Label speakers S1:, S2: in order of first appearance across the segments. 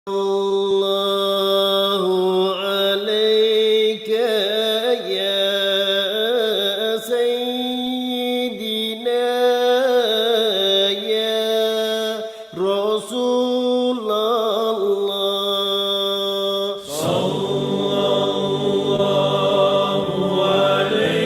S1: الله عليك يا سيدنا يا رسول الله صلى الله عليك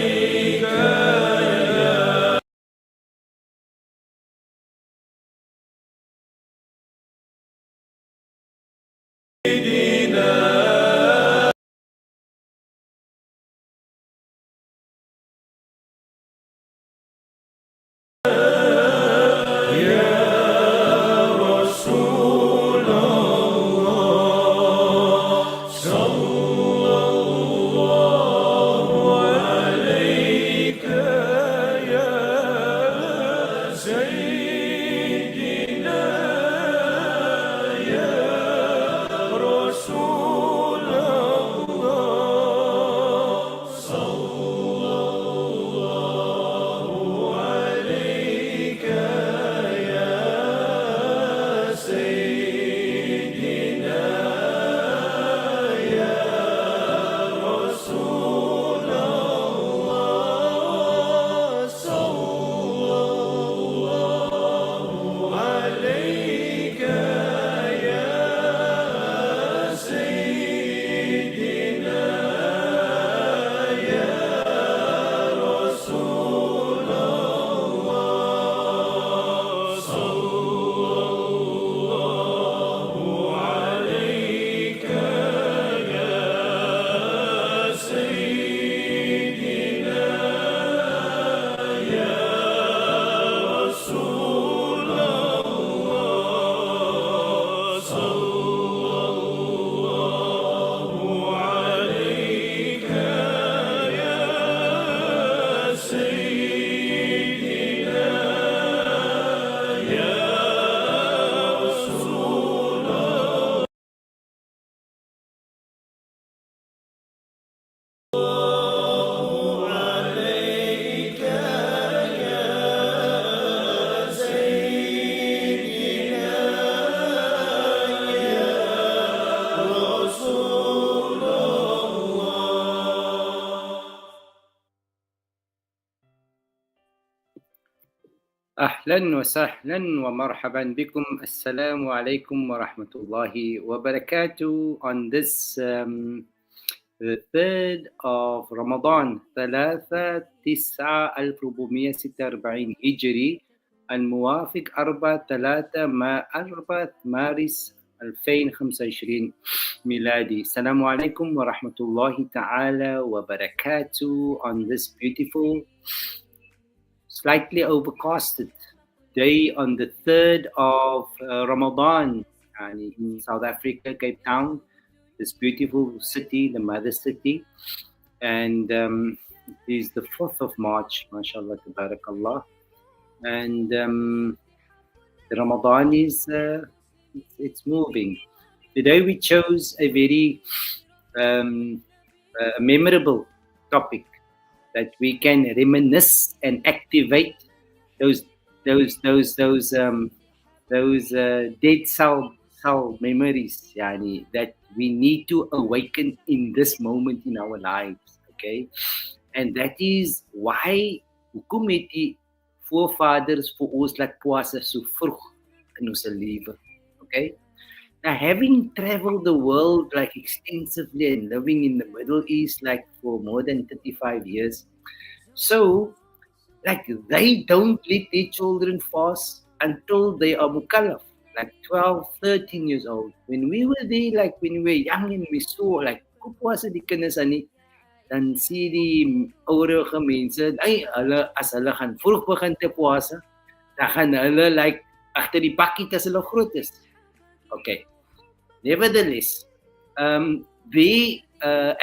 S2: أهلا وسهلا ومرحبا بكم. السلام عليكم ورحمة الله وبركاته. On this the 3rd of Ramadan 3/9/1446 هجري الموافق 4 مارس 2025 ميلادي. السلام عليكم ورحمة الله تعالى وبركاته. On this beautiful, slightly overcasted day on the 3rd of Ramadan in South Africa, Cape Town, this beautiful city, the mother city. And it is the 4th of March, mashallah, tabarakallah. And the Ramadan is, it's moving. Today we chose a very memorable topic that we can reminisce and activate those dead cell memories, that we need to awaken in this moment in our lives. Okay, and that is why hoekom het die voorvaders vir ons laat pwasa so vroeg in ons lewe. Okay, now having traveled the world like extensively and living in the Middle East like for more than 35 years, so like they don't let their children fast until they are mukallaf, like 12, 13 years old. When we were there, like when we were young and we saw like hoe puasa die kinders aan nie, dan sien die ouerige mense, hulle as hulle gaan vroeg begin te puasa, dan gaan hulle like agter die bakkie as hulle groot is. Okay. Nevertheless, the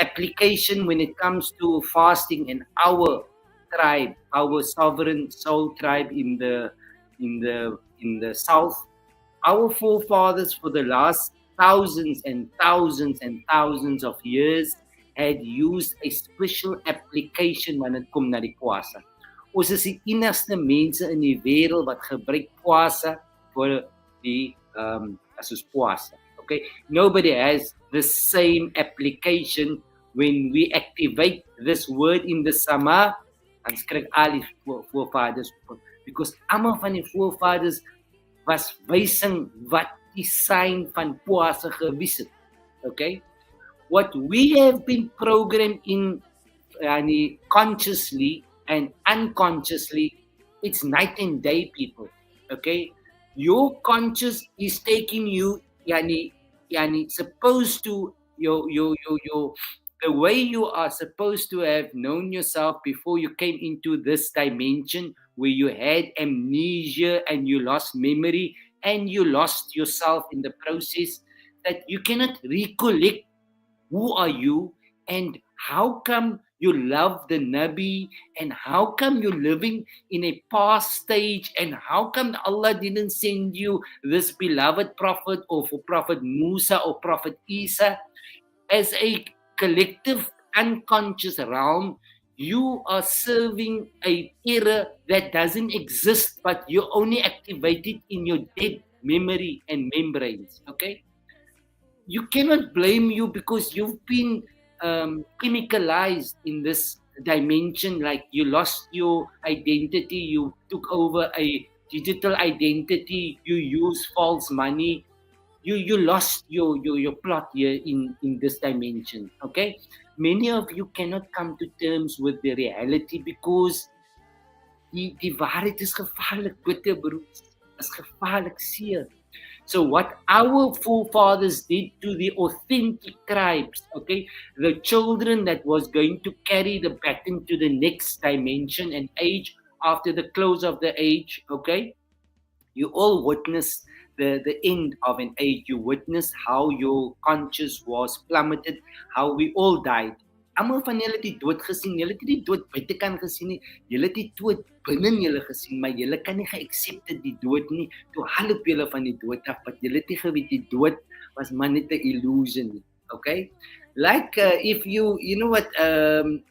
S2: application when it comes to fasting in our tribe, our sovereign soul tribe in the south, our forefathers for the last thousands and thousands and thousands of years had used a special application wanneer dit kom na die pwasa. Ons is die enigste mense in die wêreld wat gebruik pwasa vir die as ons pwasa. Okay, nobody has the same application when we activate this word in the sama. Dan skryf al die voorvaders op, because almal van die voorvaders was wysing wat die sign van pwasa gewys het. Okay, what we have been programmed in consciously and unconsciously, it's night and day, people. Okay, your conscious is taking you supposed to your the way you are supposed to have known yourself before you came into this dimension where you had amnesia and you lost memory and you lost yourself in the process, that you cannot recollect who are you and how come you love the Nabi and how come you're living in a past stage and how come Allah didn't send you this beloved prophet or for Prophet Musa or Prophet Isa. As a collective unconscious realm, you are serving a era that doesn't exist, but you only activate it in your dead memory and membranes. Okay, you cannot blame you because you've been chemicalized in this dimension. Like you lost your identity, you took over a digital identity, you use false money, you lost your plot here in this dimension. Okay, many of you cannot come to terms with the reality because die waarheid is gevaarlik bitter, broers. Is gevaarlik seer. So what our forefathers did to the authentic tribes, okay, the children that was going to carry the baton to the next dimension and age after the close of the age, okay, you all witnessed the end of an age. You witnessed how your conscience was plummeted, how we all died. Almal van julle het die dood gesien. Julle het nie die dood buitekant gesien nie. Julle het die dood binne julle gesien, maar julle kan nie geaccepte die dood nie. Toe haloop julle van die dood af, want julle het nie geweet die dood was maar net 'n illusion nie. Okay? Like if you know what,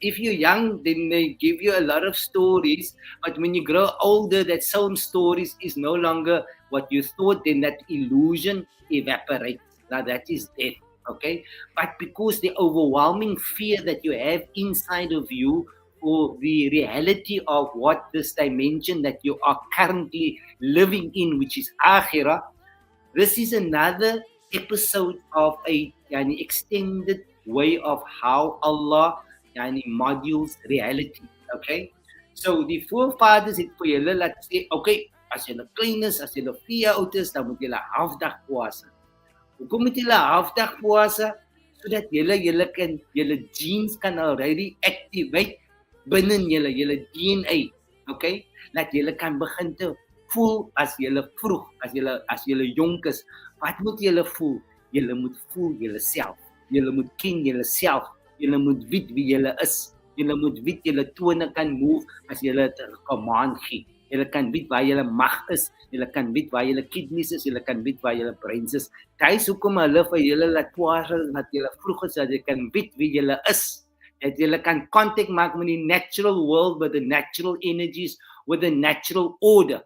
S2: if you're young, then they give you a lot of stories, but when you grow older, that same stories is no longer what you thought, then that illusion evaporates. Now that is death. Okay, but because the overwhelming fear that you have inside of you for the reality of what this dimension that you are currently living in, which is akhirah, this is another episode of a extended way of how Allah modules reality. Okay, so the forefathers het vir julle laat sê, okay, as julle klein is, as julle 4 jaar oud is, dan moet julle halfdag pwasa. Hoekom moet julle halfdag pwasa? Sodat julle genes kan already activate binne julle DNA. Okay? Dat julle kan begin te voel as julle vroeg, as julle jonk is. Wat moet julle voel? Julle moet voel julleself. Julle moet ken julleself. Julle moet weet wie julle is. Julle moet weet julle tone kan move as julle 'n command gee. Julle kan weet waar julle mag is, julle kan weet waar julle kidneys is, julle kan weet waar julle brains is. Dit is hoekom hulle vir julle laat pwasa, dat julle vroeg is, dat jy kan weet wie julle is. Dat julle kan contact maak met die natural world, with the natural energies, with the natural order.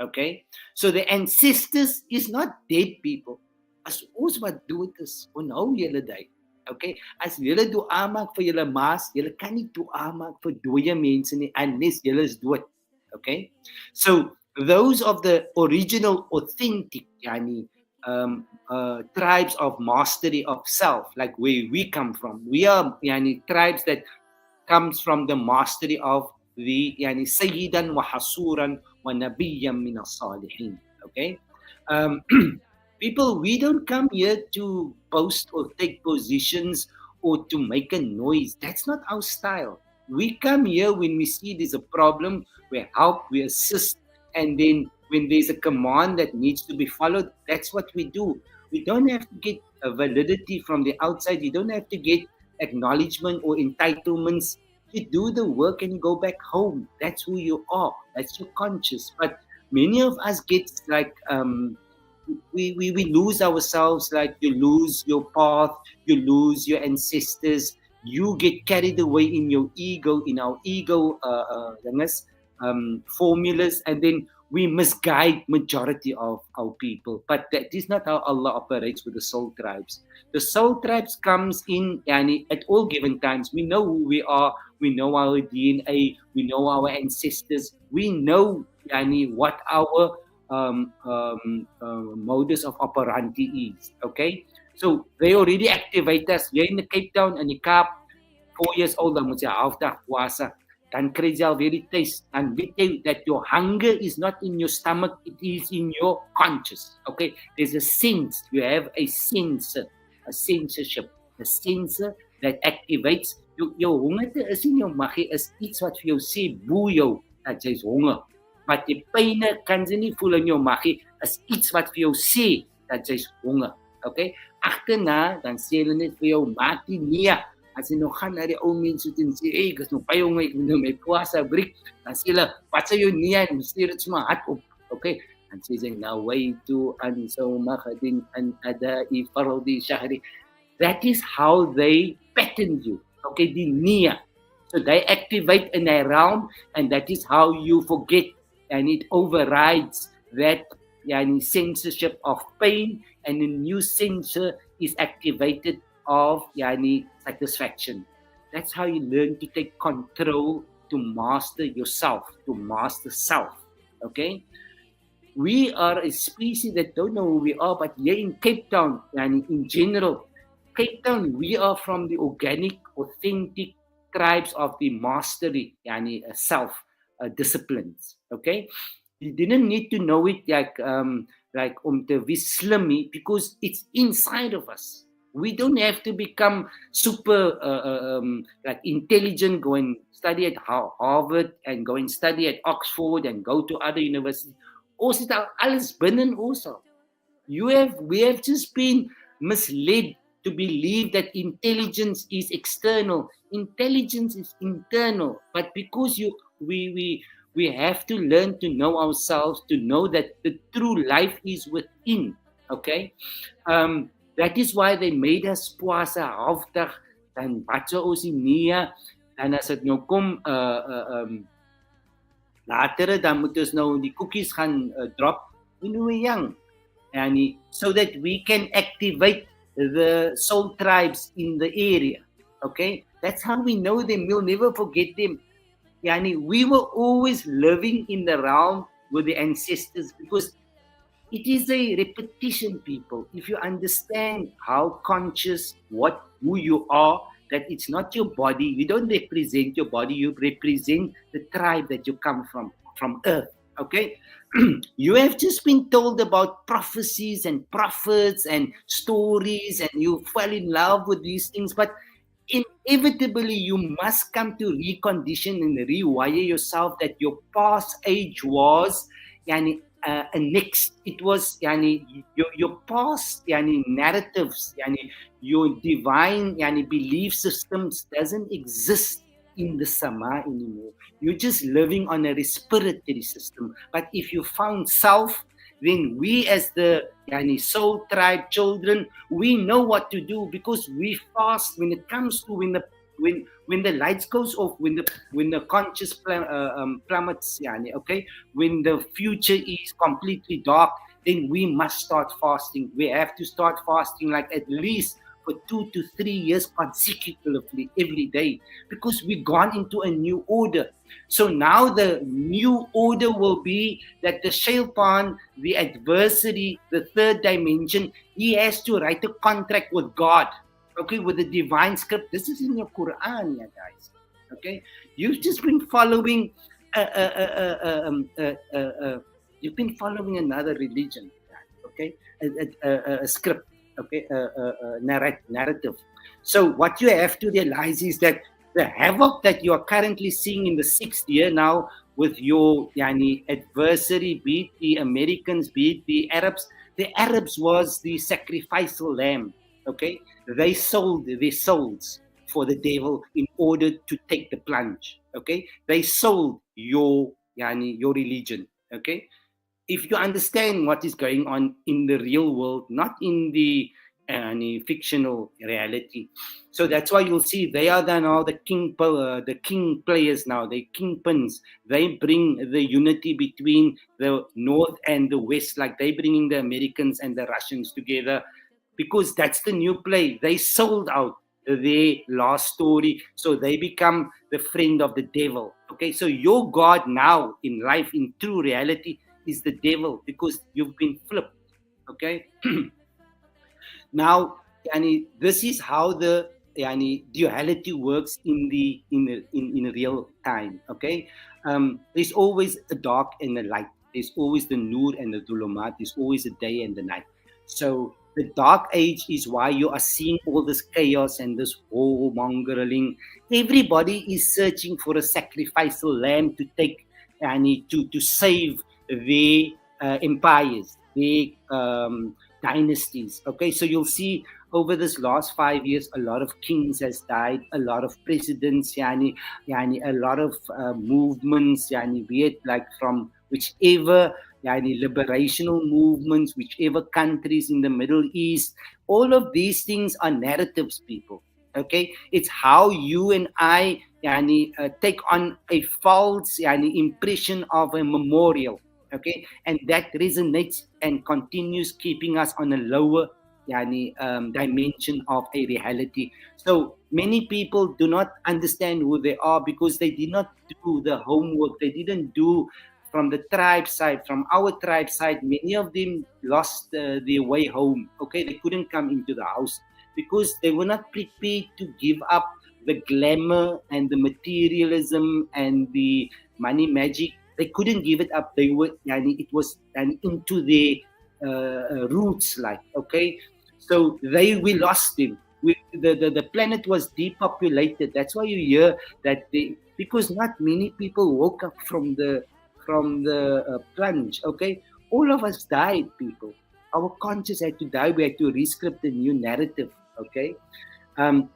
S2: Okay? So the ancestors is not dead people. As ons wat dood is, onhou julle dit. Okay? As julle dua maak vir julle maas, julle kan nie dua maak vir dooie mense nie, unless julle is dood. Okay, so those of the original authentic tribes of mastery of self, like where we come from, we are tribes that comes from the mastery of the sayyidan wa hasuran wa nabiyyan min as-salihin. Okay, people, we don't come here to boast or take positions or to make a noise. That's not our style. We come here when we see there's a problem, we help, we assist, and then when there's a command that needs to be followed, that's what we do. We don't have to get a validity from the outside. You don't have to get acknowledgement or entitlements. You do the work and you go back home. That's who you are. That's your conscious. But many of us get like, we lose ourselves, like you lose your path, you lose your ancestors. You get carried away in your ego, in our ego formulas, and then we misguide majority of our people. But that is not how Allah operates with the soul tribes. The soul tribes comes in yani, at all given times. We know who we are. We know our DNA. We know our ancestors. We know yani, what our modus of operandi is. Okay, so they already activate us. You're in the Cape Town and the Kaap, 4 years old, dan moet jy halfdag pwasa. Dan kry jy alweer die taste. Dan weet jy that your hunger is not in your stomach, it is in your conscious. Okay, there's a sense. You have a sensor, a censorship, a sensor that activates. Jou hongerte is in jou maggie, is iets wat vir jou sê, boe jou, dat jy's honger. Maar die pyne kan jy nie voel in jou maggie, is iets wat vir jou sê, dat jy's honger. Okay, agterna, dan sê hulle net vir jou, maak die nie. As jy nog gaan na die ou mense toe en sê, hey, ek is nog baie honger, ek moet nou my pwasa breek, dan sê hulle, wat sê jou nie, en stuur het sommer hard op, okay? Dan sê jy, nawaitu an sawmaghadin an adai fardi shahri. That is how they pattern you, okay, die nie. So they activate in a realm, and that is how you forget, and it overrides that censorship of pain, and a new sensor is activated of satisfaction. That's how you learn to take control, to master yourself, to master self. Okay? We are a species that don't know who we are, but here in Cape Town, and in general, Cape Town, we are from the organic, authentic tribes of the mastery, self disciplines. Okay? You didn't need to know it like te wees slim, because it's inside of us. We don't have to become super intelligent, go and study at Harvard and go and study at Oxford and go to other universities. Ons het alles binne ons. We have just been misled to believe that intelligence is external. Intelligence is internal. But because we have to learn to know ourselves, to know that the true life is within. Okay? That is why they made us pwasa halfdag, dan baca ons nie, dan as dit nou kom, later dan moet ons nou die cookies gaan drop, when we're young, so that we can activate the soul tribes in the area, okay? That's how we know them, we'll never forget them. We were always living in the realm with the ancestors, because it is a repetition, people. If you understand how conscious, who you are, that it's not your body, you don't represent your body, you represent the tribe that you come from earth, okay? You have just been told about prophecies and prophets and stories, and you fell in love with these things, but inevitably you must come to recondition and rewire yourself that your past age was, next, it was your past narratives, your divine belief systems doesn't exist in the sama anymore. You're just living on a respiratory system. But if you found self, then we as the soul tribe children, we know what to do, because we fast when it comes to when the lights goes off, when the conscious plummets, okay, when the future is completely dark, then we must start fasting. We have to start fasting like at least for 2 to 3 years consecutively every day, because we've gone into a new order. So now the new order will be that the shaitan, the adversary, the third dimension, he has to write a contract with God. Okay, with the divine script. This is in your Quran, guys. Okay, you've just been following. You've been following another religion. Okay, a script. Okay, narrative. So what you have to realize is that the havoc that you are currently seeing in the 6th year now with your adversary, be it the Americans, be it the Arabs. The Arabs was the sacrificial lamb. Okay, they sold their souls for the devil in order to take the plunge. Okay, they sold your religion. Okay, if you understand what is going on in the real world, not in the and a fictional reality. So that's why you'll see they are now the king players now, the kingpins. They bring the unity between the North and the West, like they bringing the Americans and the Russians together, because that's the new play. They sold out their last story, so they become the friend of the devil. Okay, so your God now in life, in true reality, is the devil, because you've been flipped. Okay. Now, this is how the duality works in real time. Okay, there's always a dark and a light. There's always the nur and the dhulumat. There's always a day and the night. So the dark age is why you are seeing all this chaos and this warmongering. Everybody is searching for a sacrificial lamb to take to save their empires, their dynasties. Okay, so you'll see over this last 5 years, a lot of kings has died, a lot of presidents, a lot of movements, be it like from whichever liberational movements, whichever countries in the Middle East. All of these things are narratives, people. Okay, it's how you and I take on a false impression of a memorial. Okay, and that resonates and continues keeping us on a lower dimension of a reality. So many people do not understand who they are because they did not do the homework. They didn't do from the tribe side, from our tribe side. Many of them lost their way home. Okay, they couldn't come into the house because they were not prepared to give up the glamour and the materialism and the money magic. They couldn't give it up. They were, it was into their roots, like, okay. So we lost them. The planet was depopulated. That's why you hear that because not many people woke up from the plunge. Okay, all of us died, people. Our conscience had to die. We had to rescript a new narrative. Okay.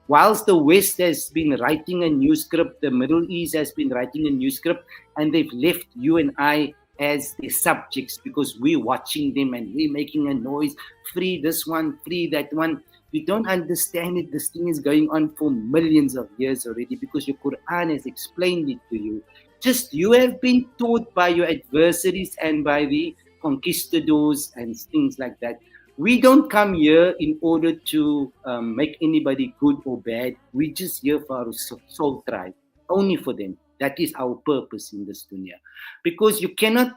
S2: Whilst the West has been writing a new script, the Middle East has been writing a new script, and they've left you and I as the subjects because we're watching them and we're making a noise. Free this one, free that one. You don't understand it. This thing is going on for millions of years already because your Quran has explained it to you. Just you have been taught by your adversaries and by the conquistadors and things like that. We don't come here in order to make anybody good or bad. We're just here for our soul tribe, only for them. That is our purpose in this dunya. Because you cannot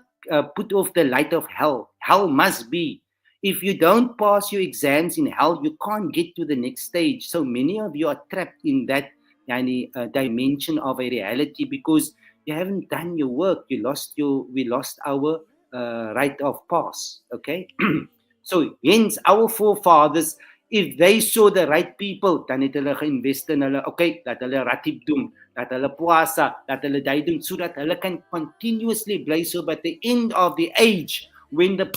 S2: put off the light of hell. Hell must be. If you don't pass your exams in hell, you can't get to the next stage. So many of you are trapped in that dimension of a reality because you haven't done your work. We lost our right of pass. Okay. So hence our forefathers, if they saw the right people, dan het hulle geïnvest in hulle, okay, dat hulle ratib doen, dat hulle pwasa, dat hulle dit doen, so dat hulle can continuously bly. So by the end of the age, when the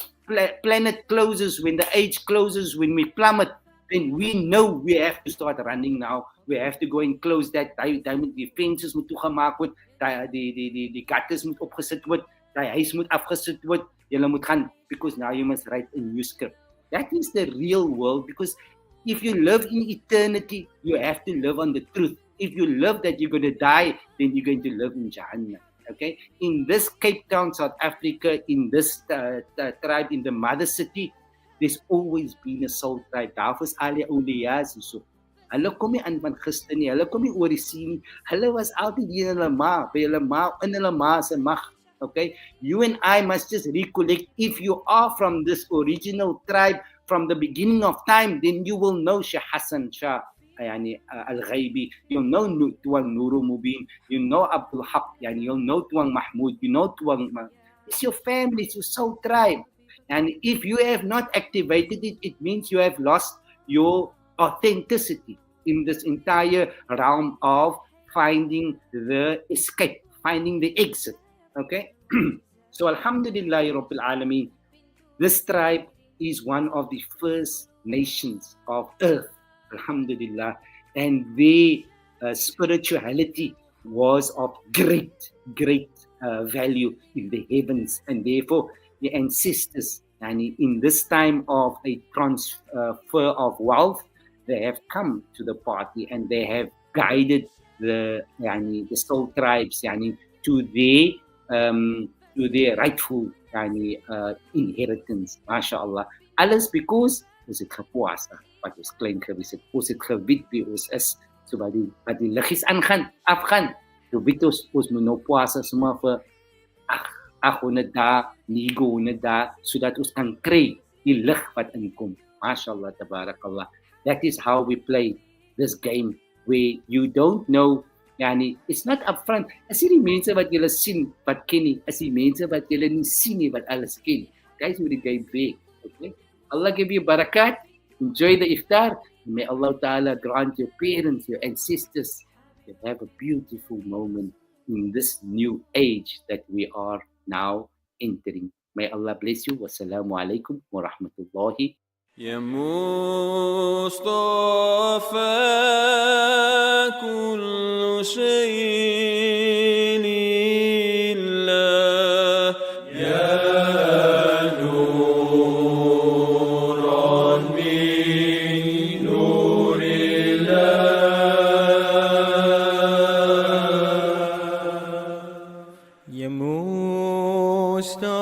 S2: planet closes, when the age closes, when we plummet, then we know we have to start running now. We have to go and close that. Die fences moet toegemaak word, die gutters moet opgesit word, die huis moet afgesit word. Julle moet gaan, because now you must write a new script. That is the real world, because if you live in eternity, you have to live on the truth. If you live that you're going to die, then you're going to live in Jahannam. Okay? In this Cape Town, South Africa, in this tribe, in the mother city, there's always been a soul tribe. Daar was al die oulias so. Hulle kom nie aan van gister nie. Hulle kom nie oor die see nie. Hulle was altyd hier in hulle ma, by hulle ma, in hulle ma se mag. Okay, you and I must just recollect. If you are from this original tribe from the beginning of time, then you will know Sheikh Hassan Shah Al-Ghaibi, you'll know Tuang Nuru Mubin, you know Abdul Haq, you'll know Tuang Mahmoud, you know Tuang. It's your family, it's your soul tribe. And if you have not activated it, it means you have lost your authenticity in this entire realm of finding the escape, finding the exit. Okay, so Alhamdulillah Rabbil Alameen, this tribe is one of the first nations of earth, Alhamdulillah, and their spirituality was of great value in the heavens, and therefore the ancestors And in this time of a transfer of wealth, they have come to the party and they have guided the soul tribes to their rightful inheritance. MashaAllah. Alles because ons het gepwasa wat ons klein gewees het. Ons het geweet wie ons is. So wat die liggies afgaan. So weet ons moet nou pwasa sommer vir 800 dae, 900 dae, sodat ons kan kry die lig wat inkom. MashaAllah, tabarakallah. That is how we play this game where you don't know, it's not upfront. As die mense wat julle sien, wat ken nie, as die mense wat julle nie sien nie, wat alles ken. Guys, hoe die game play. Okay? Allah give you barakat. Enjoy the iftar. May Allah Ta'ala grant your parents, your ancestors, to have a beautiful moment in this new age that we are now entering. May Allah bless you. Wassalamu alaikum wa rahmatullahi.
S1: يا مصطفى كل شيء لله يا نورا من نور الله يا مصطفى